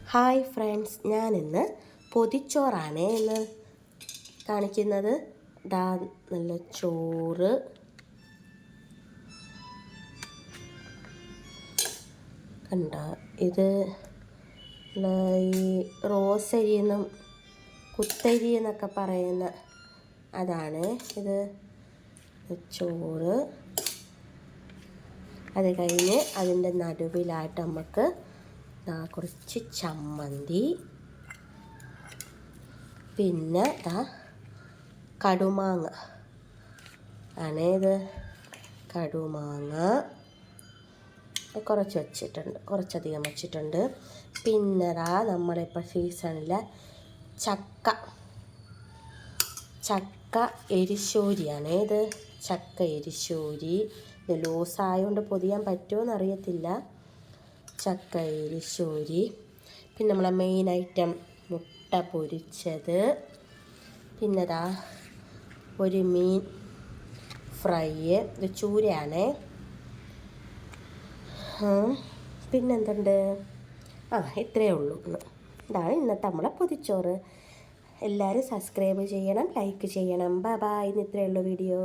Hi friends, ഞാനിന്ന് പൊതിച്ചോറാണ് ഇന്ന് കാണിക്കുന്നത്. നല്ല ചോറ്, കണ്ട ഇത് ഈ റോസരി എന്നും കുത്തരി എന്നൊക്കെ പറയുന്ന അതാണ് ഇത് ചോറ്. അത് കഴിഞ്ഞ് അതിൻ്റെ നടുവിലായിട്ട് നമുക്ക് കുറച്ച് ചമ്മന്തി, പിന്നെ കടുമാങ്ങ ആണ്. ഇത് കടുമാങ്ങ കുറച്ചധികം വെച്ചിട്ടുണ്ട്. പിന്നെ നമ്മളിപ്പോൾ സീസണിലെ ചക്ക എരിശ്ശോരിയാണ്. ഇത് ചക്ക എരിശ്ശോരി. ഇത് ലൂസായതുകൊണ്ട് പൊതിയാൻ പറ്റുമോ എന്നറിയത്തില്ല. ചക്ക എരിശ്ശോരി. പിന്നെ നമ്മളെ മെയിൻ ഐറ്റം മുട്ട പൊരിച്ചത്. പിന്നെ ഒരു മീൻ ഫ്രൈ. ഇത് ചൂരയാണ്. പിന്നെന്തുണ്ട്? ഇത്രയേ ഉള്ളൂ. ഇതാണ് ഇന്നത്തെ നമ്മളെ പൊതിച്ചോറ്. എല്ലാവരും സബ്സ്ക്രൈബ് ചെയ്യണം, ലൈക്ക് ചെയ്യണം. ബൈ. ഇന്ന് ഇത്രയേ ഉള്ളൂ വീഡിയോ.